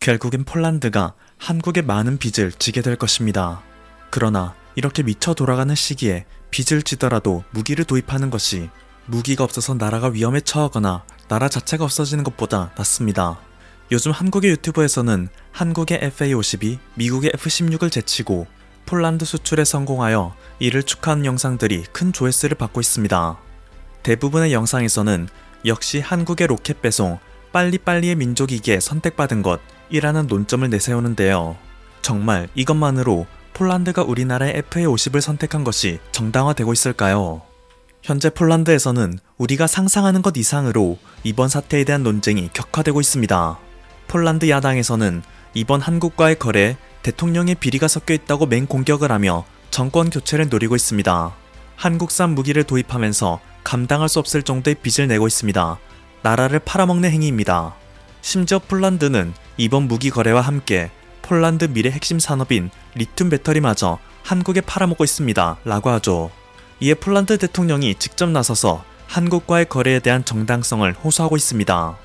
결국엔 폴란드가 한국에 많은 빚을 지게 될 것입니다. 그러나 이렇게 미쳐 돌아가는 시기에 빚을 지더라도 무기를 도입하는 것이 무기가 없어서 나라가 위험에 처하거나 나라 자체가 없어지는 것보다 낫습니다. 요즘 한국의 유튜브에서는 한국의 FA-52, 미국의 F-16을 제치고 폴란드 수출에 성공하여 이를 축하하는 영상들이 큰 조회수를 받고 있습니다. 대부분의 영상에서는 역시 한국의 로켓 배송, 빨리빨리의 민족이기에 선택받은 것이라는 논점을 내세우는데요. 정말 이것만으로 폴란드가 우리나라의 FA-50을 선택한 것이 정당화되고 있을까요? 현재 폴란드에서는 우리가 상상하는 것 이상으로 이번 사태에 대한 논쟁이 격화되고 있습니다. 폴란드 야당에서는 이번 한국과의 거래에 대통령의 비리가 섞여 있다고 맹공격을 하며 정권 교체를 노리고 있습니다. 한국산 무기를 도입하면서 감당할 수 없을 정도의 빚을 내고 있습니다. 나라를 팔아먹는 행위입니다. 심지어 폴란드는 이번 무기 거래와 함께 폴란드 미래 핵심 산업인 리튬 배터리마저 한국에 팔아먹고 있습니다 라고 하죠. 이에 폴란드 대통령이 직접 나서서 한국과의 거래에 대한 정당성을 호소하고 있습니다.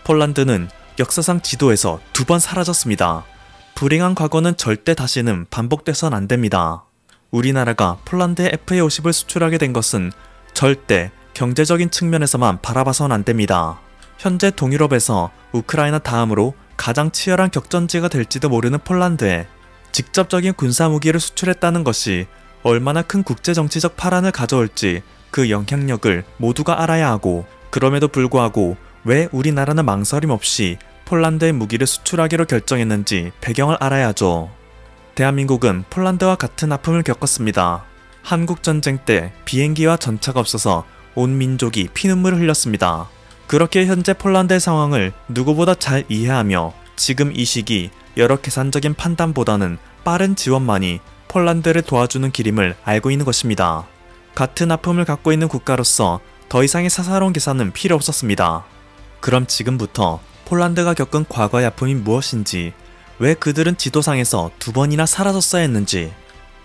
폴란드는 역사상 지도에서 2번 사라졌습니다. 불행한 과거는 절대 다시는 반복돼선 안됩니다. 우리나라가 폴란드에 FA-50을 수출하게 된 것은 절대 경제적인 측면에서만 바라봐선 안됩니다. 현재 동유럽에서 우크라이나 다음으로 가장 치열한 격전지가 될지도 모르는 폴란드에 직접적인 군사무기를 수출했다는 것이 얼마나 큰 국제정치적 파란을 가져올지 그 영향력을 모두가 알아야 하고, 그럼에도 불구하고 왜 우리나라는 망설임 없이 폴란드에 무기를 수출하기로 결정했는지 배경을 알아야죠. 대한민국은 폴란드와 같은 아픔을 겪었습니다. 한국전쟁 때 비행기와 전차가 없어서 온 민족이 피눈물을 흘렸습니다. 그렇게 현재 폴란드의 상황을 누구보다 잘 이해하며 지금 이 시기 여러 계산적인 판단보다는 빠른 지원만이 폴란드를 도와주는 길임을 알고 있는 것입니다. 같은 아픔을 갖고 있는 국가로서 더 이상의 사사로운 계산은 필요 없었습니다. 그럼 지금부터 폴란드가 겪은 과거의 아픔이 무엇인지, 왜 그들은 지도상에서 2번이나 사라졌어야 했는지,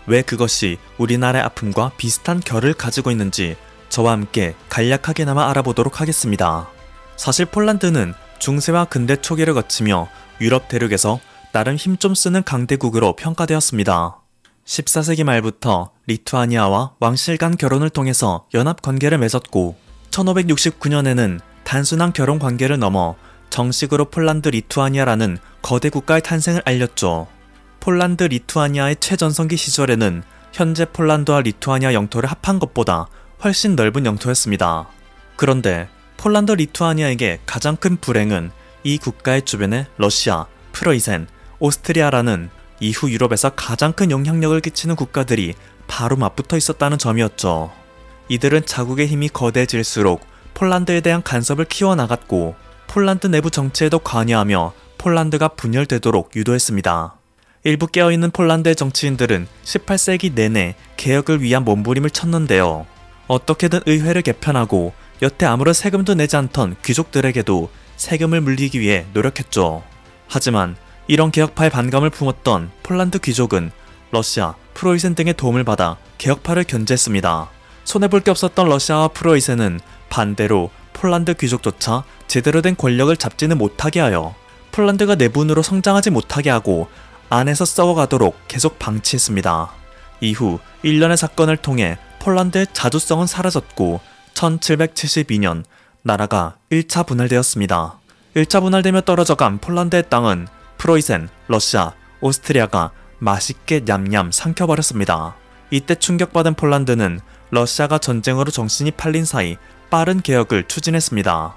왜 그것이 우리나라의 아픔과 비슷한 결을 가지고 있는지 저와 함께 간략하게나마 알아보도록 하겠습니다. 사실 폴란드는 중세와 근대 초기를 거치며 유럽 대륙에서 나름 힘 좀 쓰는 강대국으로 평가되었습니다. 14세기 말부터 리투아니아와 왕실 간 결혼을 통해서 연합관계를 맺었고 1569년에는 단순한 결혼 관계를 넘어 정식으로 폴란드 리투아니아라는 거대 국가의 탄생을 알렸죠. 폴란드 리투아니아의 최전성기 시절에는 현재 폴란드와 리투아니아 영토를 합한 것보다 훨씬 넓은 영토였습니다. 그런데 폴란드 리투아니아에게 가장 큰 불행은 이 국가의 주변에 러시아, 프로이센, 오스트리아라는 이후 유럽에서 가장 큰 영향력을 끼치는 국가들이 바로 맞붙어 있었다는 점이었죠. 이들은 자국의 힘이 거대해질수록 폴란드에 대한 간섭을 키워나갔고 폴란드 내부 정치에도 관여하며 폴란드가 분열되도록 유도했습니다. 일부 깨어있는 폴란드의 정치인들은 18세기 내내 개혁을 위한 몸부림을 쳤는데요. 어떻게든 의회를 개편하고 여태 아무런 세금도 내지 않던 귀족들에게도 세금을 물리기 위해 노력했죠. 하지만 이런 개혁파에 반감을 품었던 폴란드 귀족은 러시아, 프로이센 등의 도움을 받아 개혁파를 견제했습니다. 손해볼 게 없었던 러시아와 프로이센은 반대로 폴란드 귀족조차 제대로 된 권력을 잡지는 못하게 하여 폴란드가 내분으로 성장하지 못하게 하고 안에서 썩어가도록 계속 방치했습니다. 이후 일련의 사건을 통해 폴란드의 자주성은 사라졌고 1772년 나라가 1차 분할되었습니다. 1차 분할되며 떨어져간 폴란드의 땅은 프로이센, 러시아, 오스트리아가 맛있게 냠냠 삼켜버렸습니다. 이때 충격받은 폴란드는 러시아가 전쟁으로 정신이 팔린 사이 빠른 개혁을 추진했습니다.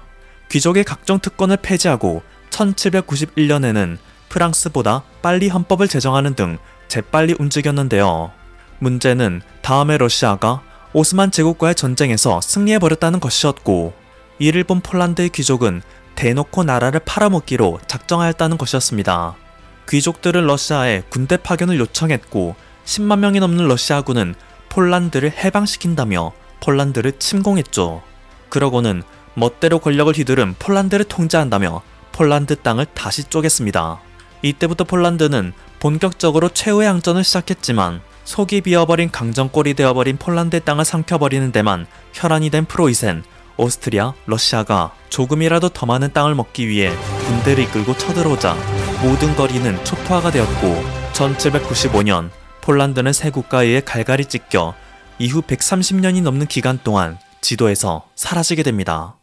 귀족의 각종 특권을 폐지하고 1791년에는 프랑스보다 빨리 헌법을 제정하는 등 재빨리 움직였는데요. 문제는 다음에 러시아가 오스만 제국과의 전쟁에서 승리해버렸다는 것이었고, 이를 본 폴란드의 귀족은 대놓고 나라를 팔아먹기로 작정하였다는 것이었습니다. 귀족들은 러시아에 군대 파견을 요청했고 10만 명이 넘는 러시아군은 폴란드를 해방시킨다며 폴란드를 침공했죠. 그러고는 멋대로 권력을 휘두른 폴란드를 통제한다며 폴란드 땅을 다시 쪼갰습니다. 이때부터 폴란드는 본격적으로 최후의 항전을 시작했지만 속이 비어버린 강정골이 되어버린 폴란드의 땅을 삼켜버리는 데만 혈안이 된 프로이센, 오스트리아, 러시아가 조금이라도 더 많은 땅을 먹기 위해 군대를 이끌고 쳐들어오자 모든 거리는 초토화가 되었고 1795년 폴란드는 세 국가에 의해 갈갈이 찢겨 이후 130년이 넘는 기간 동안 지도에서 사라지게 됩니다.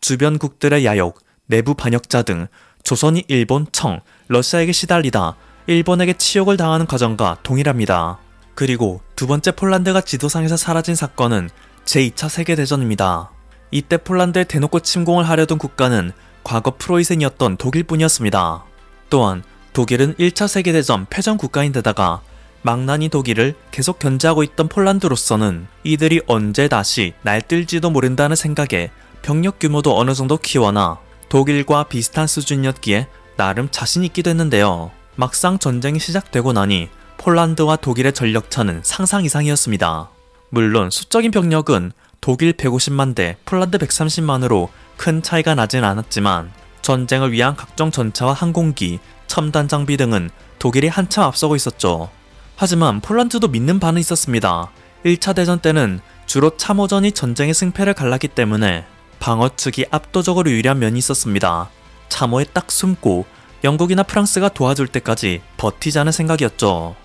주변국들의 야욕, 내부 반역자 등 조선이 일본, 청, 러시아에게 시달리다 일본에게 치욕을 당하는 과정과 동일합니다. 그리고 두 번째 폴란드가 지도상에서 사라진 사건은 제2차 세계대전입니다. 이때 폴란드에 대놓고 침공을 하려던 국가는 과거 프로이센이었던 독일뿐이었습니다. 또한 독일은 1차 세계대전 패전 국가인데다가 망나니 독일을 계속 견제하고 있던 폴란드로서는 이들이 언제 다시 날뛸지도 모른다는 생각에 병력 규모도 어느 정도 키워나 독일과 비슷한 수준이었기에 나름 자신 있기도 했는데요. 막상 전쟁이 시작되고 나니 폴란드와 독일의 전력차는 상상 이상이었습니다. 물론 수적인 병력은 독일 150만 대, 폴란드 130만으로 큰 차이가 나진 않았지만 전쟁을 위한 각종 전차와 항공기, 첨단 장비 등은 독일이 한참 앞서고 있었죠. 하지만 폴란드도 믿는 바는 있었습니다. 1차 대전 때는 주로 참호전이 전쟁의 승패를 갈랐기 때문에 방어 측이 압도적으로 유리한 면이 있었습니다. 참호에 딱 숨고 영국이나 프랑스가 도와줄 때까지 버티자는 생각이었죠.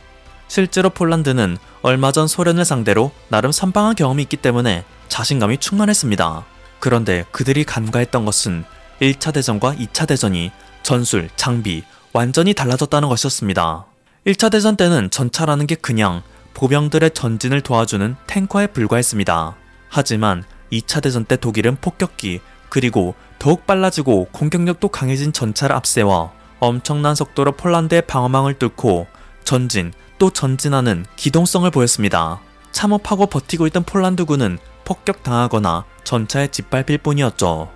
실제로 폴란드는 얼마 전 소련을 상대로 나름 선방한 경험이 있기 때문에 자신감이 충만했습니다. 그런데 그들이 간과했던 것은 1차 대전과 2차 대전이 전술, 장비 완전히 달라졌다는 것이었습니다. 1차 대전 때는 전차라는 게 그냥 보병들의 전진을 도와주는 탱커에 불과했습니다. 하지만 2차 대전 때 독일은 폭격기 그리고 더욱 빨라지고 공격력도 강해진 전차를 앞세워 엄청난 속도로 폴란드의 방어망을 뚫고 전진 또 전진하는 기동성을 보였습니다. 참호하고 버티고 있던 폴란드군은 폭격당하거나 전차에 짓밟힐 뿐이었죠.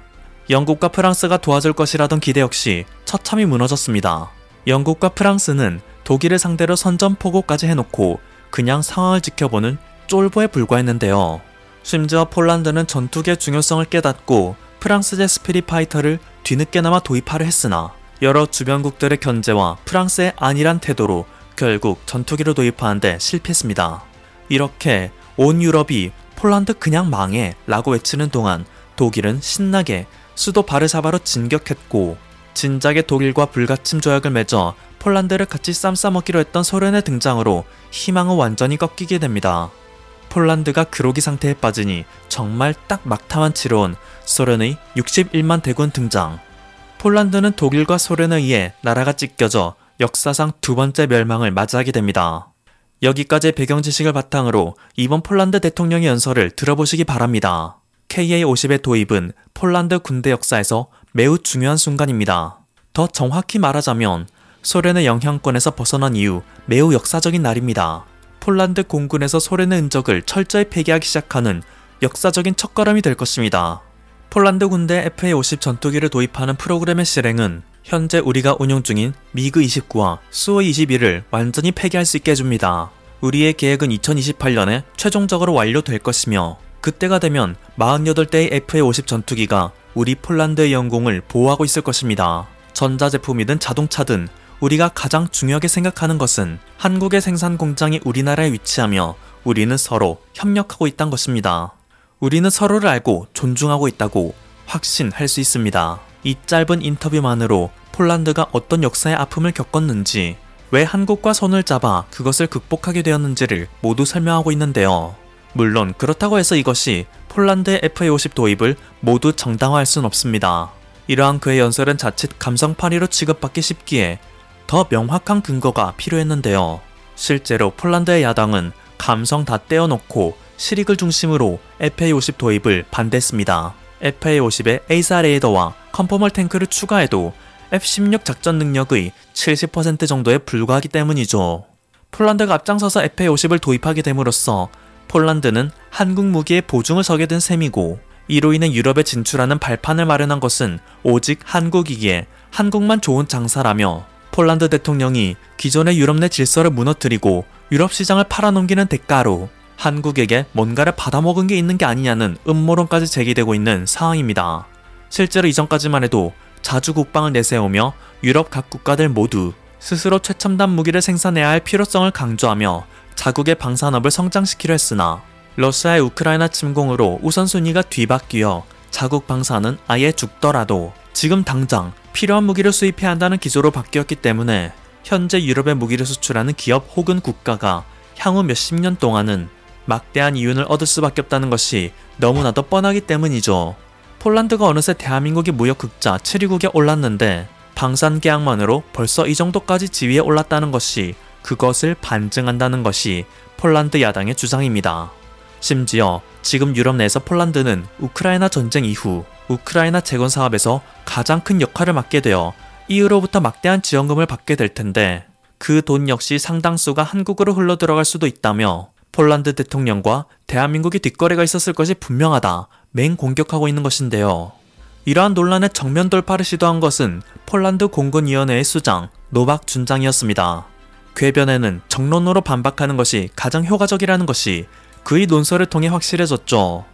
영국과 프랑스가 도와줄 것이라던 기대 역시 처참히 무너졌습니다. 영국과 프랑스는 독일을 상대로 선전포고까지 해놓고 그냥 상황을 지켜보는 쫄보에 불과했는데요. 심지어 폴란드는 전투기의 중요성을 깨닫고 프랑스제 스피릿 파이터를 뒤늦게나마 도입하려 했으나 여러 주변국들의 견제와 프랑스의 안일한 태도로 결국 전투기를 도입하는데 실패했습니다. 이렇게 온 유럽이 폴란드 그냥 망해 라고 외치는 동안 독일은 신나게 수도 바르샤바로 진격했고 진작에 독일과 불가침 조약을 맺어 폴란드를 같이 쌈싸먹기로 했던 소련의 등장으로 희망은 완전히 꺾이게 됩니다. 폴란드가 그로기 상태에 빠지니 정말 딱 막타만 치러온 소련의 61만 대군 등장. 폴란드는 독일과 소련에 의해 나라가 찢겨져 역사상 두 번째 멸망을 맞이하게 됩니다. 여기까지의 배경 지식을 바탕으로 이번 폴란드 대통령의 연설을 들어보시기 바랍니다. KA-50의 도입은 폴란드 군대 역사에서 매우 중요한 순간입니다. 더 정확히 말하자면 소련의 영향권에서 벗어난 이후 매우 역사적인 날입니다. 폴란드 공군에서 소련의 흔적을 철저히 폐기하기 시작하는 역사적인 첫걸음이 될 것입니다. 폴란드 군대 FA-50 전투기를 도입하는 프로그램의 실행은 현재 우리가 운용 중인 미그-29와 수호-21을 완전히 폐기할 수 있게 해줍니다. 우리의 계획은 2028년에 최종적으로 완료될 것이며 그때가 되면 48대의 FA-50 전투기가 우리 폴란드의 영공을 보호하고 있을 것입니다. 전자제품이든 자동차든 우리가 가장 중요하게 생각하는 것은 한국의 생산 공장이 우리나라에 위치하며 우리는 서로 협력하고 있다는 것입니다. 우리는 서로를 알고 존중하고 있다고 확신할 수 있습니다. 이 짧은 인터뷰만으로 폴란드가 어떤 역사의 아픔을 겪었는지, 왜 한국과 손을 잡아 그것을 극복하게 되었는지를 모두 설명하고 있는데요. 물론 그렇다고 해서 이것이 폴란드의 FA-50 도입을 모두 정당화할 순 없습니다. 이러한 그의 연설은 자칫 감성파리로 취급받기 쉽기에 더 명확한 근거가 필요했는데요. 실제로 폴란드의 야당은 감성 다 떼어놓고 실익을 중심으로 FA-50 도입을 반대했습니다. FA-50에 에이사 레이더와 컨포멀 탱크를 추가해도 F-16 작전 능력의 70% 정도에 불과하기 때문이죠. 폴란드가 앞장서서 FA-50을 도입하게 됨으로써 폴란드는 한국 무기에 보증을 서게 된 셈이고, 이로 인해 유럽에 진출하는 발판을 마련한 것은 오직 한국이기에 한국만 좋은 장사라며, 폴란드 대통령이 기존의 유럽 내 질서를 무너뜨리고 유럽 시장을 팔아넘기는 대가로 한국에게 뭔가를 받아먹은 게 있는 게 아니냐는 음모론까지 제기되고 있는 상황입니다. 실제로 이전까지만 해도 자주 국방을 내세우며 유럽 각 국가들 모두 스스로 최첨단 무기를 생산해야 할 필요성을 강조하며 자국의 방산업을 성장시키려 했으나, 러시아의 우크라이나 침공으로 우선순위가 뒤바뀌어 자국 방산은 아예 죽더라도 지금 당장 필요한 무기를 수입해야 한다는 기조로 바뀌었기 때문에 현재 유럽에 무기를 수출하는 기업 혹은 국가가 향후 몇십 년 동안은 막대한 이윤을 얻을 수밖에 없다는 것이 너무나도 뻔하기 때문이죠. 폴란드가 어느새 대한민국의 무역 극자 7위국에 올랐는데 방산 계약만으로 벌써 이 정도까지 지위에 올랐다는 것이 그것을 반증한다는 것이 폴란드 야당의 주장입니다. 심지어 지금 유럽 내에서 폴란드는 우크라이나 전쟁 이후 우크라이나 재건 사업에서 가장 큰 역할을 맡게 되어 이후로부터 막대한 지원금을 받게 될 텐데 그 돈 역시 상당수가 한국으로 흘러들어갈 수도 있다며 폴란드 대통령과 대한민국이 뒷거래가 있었을 것이 분명하다 맹공격하고 있는 것인데요. 이러한 논란의 정면 돌파를 시도한 것은 폴란드 공군위원회의 수장 노박 준장이었습니다. 궤변에는 정론으로 반박하는 것이 가장 효과적이라는 것이 그의 논설을 통해 확실해졌죠.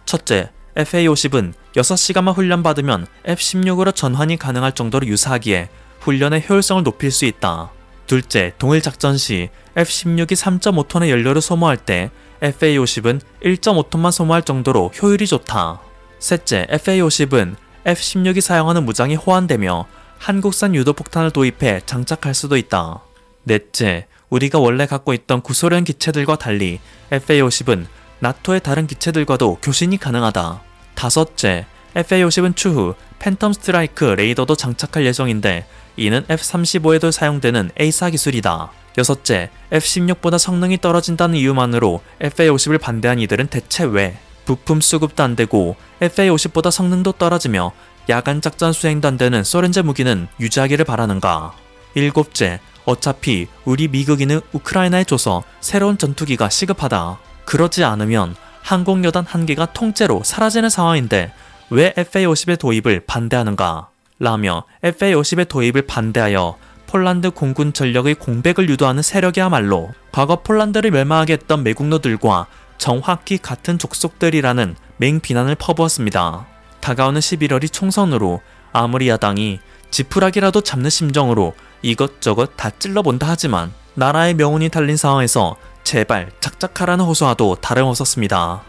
첫째, FA-50은 6시간만 훈련받으면 F-16으로 전환이 가능할 정도로 유사하기에 훈련의 효율성을 높일 수 있다. 둘째, 동일 작전 시 F-16이 3.5톤의 연료를 소모할 때 FA-50은 1.5톤만 소모할 정도로 효율이 좋다. 셋째, FA-50은 F-16이 사용하는 무장이 호환되며 한국산 유도폭탄을 도입해 장착할 수도 있다. 넷째, 우리가 원래 갖고 있던 구소련 기체들과 달리 FA-50은 나토의 다른 기체들과도 교신이 가능하다. 다섯째, FA-50은 추후 팬텀 스트라이크 레이더도 장착할 예정인데 이는 F-35에도 사용되는 A사 기술이다. 여섯째, F-16보다 성능이 떨어진다는 이유만으로 FA-50을 반대한 이들은 대체 왜 부품 수급도 안되고 FA-50보다 성능도 떨어지며 야간 작전 수행도 안되는 소련제 무기는 유지하기를 바라는가. 일곱째, 어차피 우리 미국인은 우크라이나에 줘서 새로운 전투기가 시급하다. 그러지 않으면 항공여단 한 개가 통째로 사라지는 상황인데 왜 FA-50의 도입을 반대하는가? 라며 FA-50의 도입을 반대하여 폴란드 공군 전력의 공백을 유도하는 세력이야말로 과거 폴란드를 멸망하게 했던 매국노들과 정확히 같은 족속들이라는 맹비난을 퍼부었습니다. 다가오는 11월이 총선으로 아무리 야당이 지푸라기라도 잡는 심정으로 이것저것 다 찔러본다 하지만 나라의 명운이 달린 상황에서 제발 작작하라는 호소와도 다름없었습니다.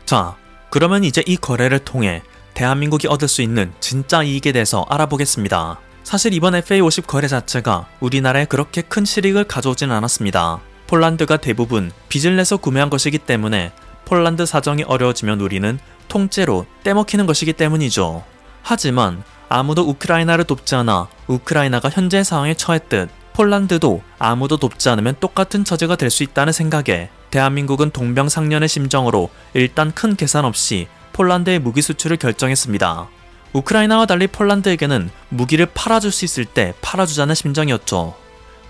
자, 그러면 이제 이 거래를 통해 대한민국이 얻을 수 있는 진짜 이익에 대해서 알아보겠습니다. 사실 이번 FA-50 거래 자체가 우리나라에 그렇게 큰 실익을 가져오진 않았습니다. 폴란드가 대부분 빚을 내서 구매한 것이기 때문에 폴란드 사정이 어려워지면 우리는 통째로 떼먹히는 것이기 때문이죠. 하지만 아무도 우크라이나를 돕지 않아 우크라이나가 현재 상황에 처했듯 폴란드도 아무도 돕지 않으면 똑같은 처지가 될 수 있다는 생각에 대한민국은 동병상련의 심정으로 일단 큰 계산 없이 폴란드의 무기 수출을 결정했습니다. 우크라이나와 달리 폴란드에게는 무기를 팔아줄 수 있을 때 팔아주자는 심정이었죠.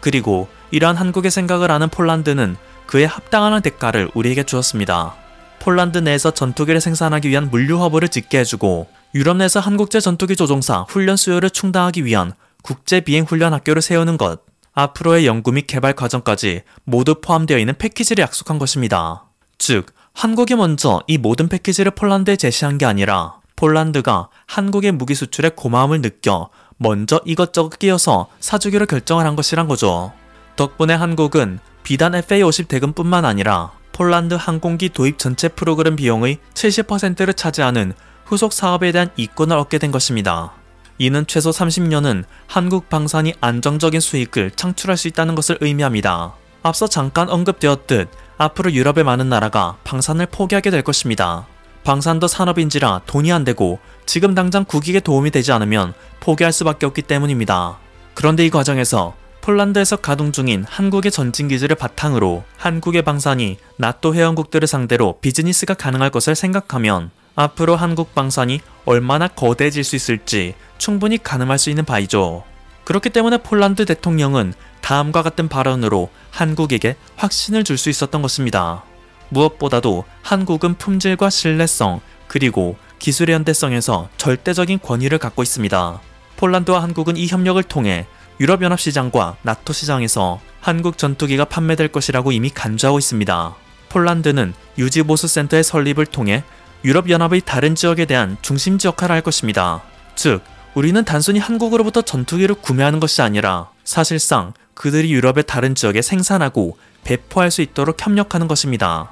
그리고 이러한 한국의 생각을 아는 폴란드는 그에 합당한 대가를 우리에게 주었습니다. 폴란드 내에서 전투기를 생산하기 위한 물류 허브를 짓게 해주고 유럽 내에서 한국제 전투기 조종사 훈련 수요를 충당하기 위한 국제 비행 훈련 학교를 세우는 것, 앞으로의 연구 및 개발 과정까지 모두 포함되어 있는 패키지를 약속한 것입니다. 즉, 한국이 먼저 이 모든 패키지를 폴란드에 제시한 게 아니라 폴란드가 한국의 무기 수출에 고마움을 느껴 먼저 이것저것 끼워서 사주기로 결정을 한 것이란 거죠. 덕분에 한국은 비단 FA-50 대금뿐만 아니라 폴란드 항공기 도입 전체 프로그램 비용의 70%를 차지하는 후속 사업에 대한 이권을 얻게 된 것입니다. 이는 최소 30년은 한국 방산이 안정적인 수익을 창출할 수 있다는 것을 의미합니다. 앞서 잠깐 언급되었듯 앞으로 유럽의 많은 나라가 방산을 포기하게 될 것입니다. 방산도 산업인지라 돈이 안 되고 지금 당장 국익에 도움이 되지 않으면 포기할 수밖에 없기 때문입니다. 그런데 이 과정에서 폴란드에서 가동 중인 한국의 전진기지를 바탕으로 한국의 방산이 나토 회원국들을 상대로 비즈니스가 가능할 것을 생각하면 앞으로 한국 방산이 얼마나 거대해질 수 있을지 충분히 가늠할 수 있는 바이죠. 그렇기 때문에 폴란드 대통령은 다음과 같은 발언으로 한국에게 확신을 줄 수 있었던 것입니다. 무엇보다도 한국은 품질과 신뢰성 그리고 기술의 현대성에서 절대적인 권위를 갖고 있습니다. 폴란드와 한국은 이 협력을 통해 유럽연합 시장과 나토 시장에서 한국 전투기가 판매될 것이라고 이미 간주하고 있습니다. 폴란드는 유지보수센터의 설립을 통해 유럽연합의 다른 지역에 대한 중심지 역할을 할 것입니다. 즉, 우리는 단순히 한국으로부터 전투기를 구매하는 것이 아니라 사실상 그들이 유럽의 다른 지역에 생산하고 배포할 수 있도록 협력하는 것입니다.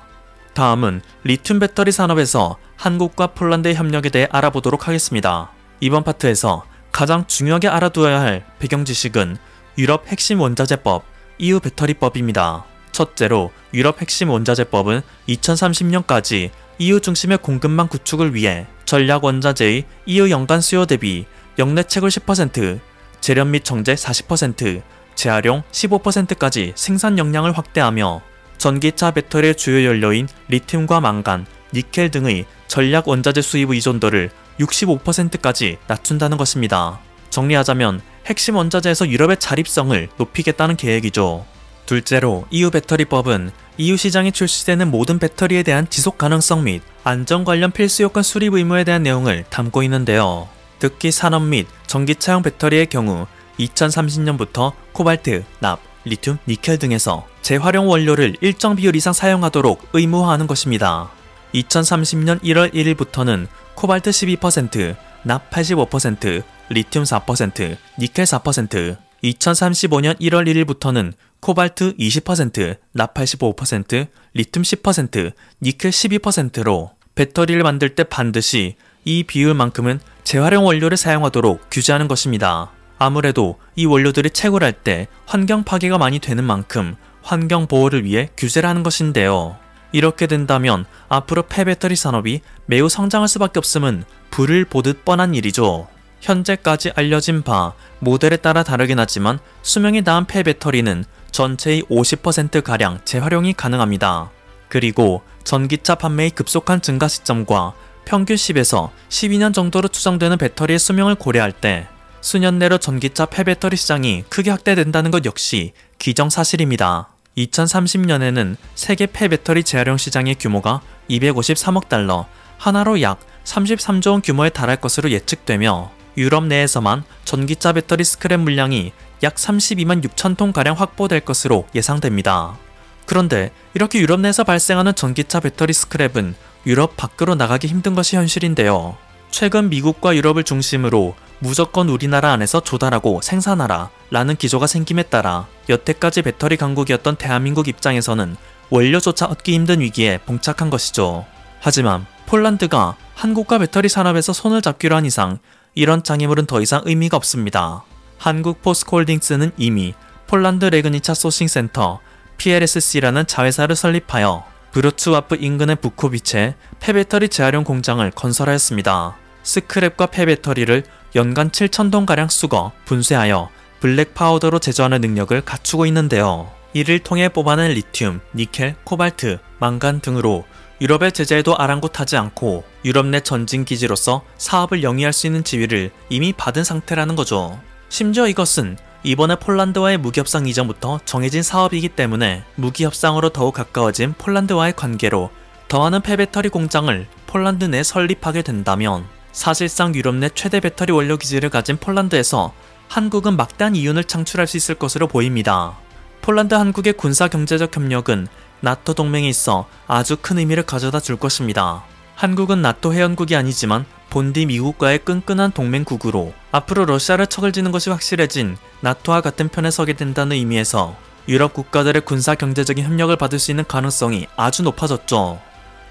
다음은 리튬 배터리 산업에서 한국과 폴란드의 협력에 대해 알아보도록 하겠습니다. 이번 파트에서 가장 중요하게 알아두어야 할 배경 지식은 유럽 핵심 원자재법, EU 배터리법입니다. 첫째로 유럽 핵심 원자재법은 2030년까지 EU 중심의 공급망 구축을 위해 전략 원자재의 EU 연간 수요 대비 역내 채굴 10%, 재련 및 정제 40%, 재활용 15%까지 생산 역량을 확대하며 전기차 배터리의 주요 연료인 리튬과 망간, 니켈 등의 전략 원자재 수입 의존도를 65%까지 낮춘다는 것입니다. 정리하자면 핵심 원자재에서 유럽의 자립성을 높이겠다는 계획이죠. 둘째로 EU 배터리법은 EU 시장에 출시되는 모든 배터리에 대한 지속 가능성 및 안전 관련 필수 요건 수립 의무에 대한 내용을 담고 있는데요. 특히 산업 및 전기차용 배터리의 경우 2030년부터 코발트, 납, 리튬, 니켈 등에서 재활용 원료를 일정 비율 이상 사용하도록 의무화하는 것입니다. 2030년 1월 1일부터는 코발트 12%, 납 85%, 리튬 4%, 니켈 4%, 2035년 1월 1일부터는 코발트 20%, 납 85%, 리튬 10%, 니켈 12%로 배터리를 만들 때 반드시 이 비율만큼은 재활용 원료를 사용하도록 규제하는 것입니다. 아무래도 이 원료들이 채굴할 때 환경 파괴가 많이 되는 만큼 환경 보호를 위해 규제를 하는 것인데요. 이렇게 된다면 앞으로 폐배터리 산업이 매우 성장할 수밖에 없음은 불을 보듯 뻔한 일이죠. 현재까지 알려진 바 모델에 따라 다르긴 하지만 수명이 나은 폐배터리는 전체의 50%가량 재활용이 가능합니다. 그리고 전기차 판매의 급속한 증가 시점과 평균 10에서 12년 정도로 추정되는 배터리의 수명을 고려할 때 수년 내로 전기차 폐배터리 시장이 크게 확대된다는 것 역시 기정사실입니다. 2030년에는 세계 폐배터리 재활용 시장의 규모가 253억 달러, 하나로 약 33조 원 규모에 달할 것으로 예측되며 유럽 내에서만 전기차 배터리 스크랩 물량이 약 32만 6천 톤가량 확보될 것으로 예상됩니다. 그런데 이렇게 유럽 내에서 발생하는 전기차 배터리 스크랩은 유럽 밖으로 나가기 힘든 것이 현실인데요. 최근 미국과 유럽을 중심으로 무조건 우리나라 안에서 조달하고 생산하라 라는 기조가 생김에 따라 여태까지 배터리 강국이었던 대한민국 입장에서는 원료조차 얻기 힘든 위기에 봉착한 것이죠. 하지만 폴란드가 한국과 배터리 산업에서 손을 잡기로 한 이상 이런 장애물은 더 이상 의미가 없습니다. 한국 포스코홀딩스는 이미 폴란드 레그니차 소싱센터 PLSC라는 자회사를 설립하여 브로츠와프 인근의 부코비체에 폐배터리 재활용 공장을 건설하였습니다. 스크랩과 폐배터리를 연간 7,000톤가량 수거, 분쇄하여 블랙 파우더로 제조하는 능력을 갖추고 있는데요. 이를 통해 뽑아낸 리튬, 니켈, 코발트, 망간 등으로 유럽의 제재에도 아랑곳하지 않고 유럽 내 전진기지로서 사업을 영위할 수 있는 지위를 이미 받은 상태라는 거죠. 심지어 이것은 이번에 폴란드와의 무기협상 이전부터 정해진 사업이기 때문에 무기협상으로 더욱 가까워진 폴란드와의 관계로 더 많은 폐배터리 공장을 폴란드 내에 설립하게 된다면 사실상 유럽 내 최대 배터리 원료 기지를 가진 폴란드에서 한국은 막대한 이윤을 창출할 수 있을 것으로 보입니다. 폴란드 한국의 군사 경제적 협력은 나토 동맹에 있어 아주 큰 의미를 가져다 줄 것입니다. 한국은 나토 회원국이 아니지만 본디 미국과의 끈끈한 동맹국으로 앞으로 러시아를 척을 지는 것이 확실해진 나토와 같은 편에 서게 된다는 의미에서 유럽 국가들의 군사 경제적인 협력을 받을 수 있는 가능성이 아주 높아졌죠.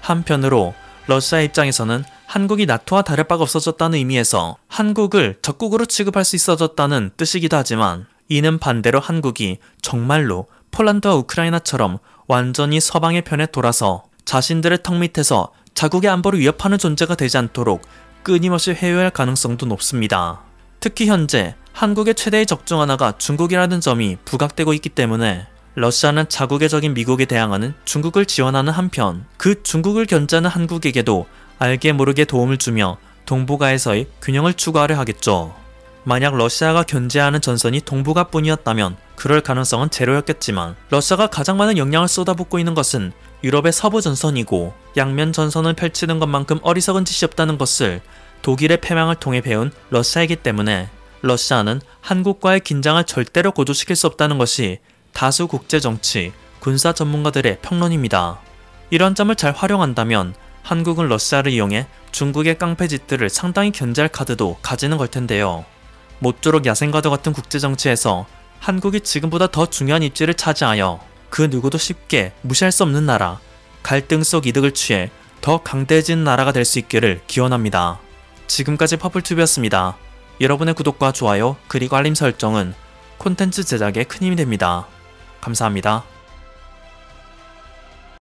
한편으로 러시아 입장에서는 한국이 나토와 다를 바가 없어졌다는 의미에서 한국을 적국으로 취급할 수 있어졌다는 뜻이기도 하지만 이는 반대로 한국이 정말로 폴란드와 우크라이나처럼 완전히 서방의 편에 돌아서 자신들의 턱 밑에서 자국의 안보를 위협하는 존재가 되지 않도록 끊임없이 회유할 가능성도 높습니다. 특히 현재 한국의 최대의 적 중 하나가 중국이라는 점이 부각되고 있기 때문에 러시아는 자국의 적인 미국에 대항하는 중국을 지원하는 한편 그 중국을 견제하는 한국에게도 알게 모르게 도움을 주며 동북아에서의 균형을 추구하려 하겠죠. 만약 러시아가 견제하는 전선이 동북아뿐이었다면 그럴 가능성은 제로였겠지만 러시아가 가장 많은 역량을 쏟아붓고 있는 것은 유럽의 서부 전선이고 양면 전선을 펼치는 것만큼 어리석은 짓이 없다는 것을 독일의 패망을 통해 배운 러시아이기 때문에 러시아는 한국과의 긴장을 절대로 고조시킬 수 없다는 것이 다수 국제정치, 군사 전문가들의 평론입니다. 이런 점을 잘 활용한다면 한국은 러시아를 이용해 중국의 깡패짓들을 상당히 견제할 카드도 가지는 걸 텐데요. 모쪼록 야생과도 같은 국제정치에서 한국이 지금보다 더 중요한 입지를 차지하여 그 누구도 쉽게 무시할 수 없는 나라, 갈등 속 이득을 취해 더 강대해진 나라가 될 수 있기를 기원합니다. 지금까지 퍼플튜브였습니다. 여러분의 구독과 좋아요 그리고 알림 설정은 콘텐츠 제작에 큰 힘이 됩니다. 감사합니다.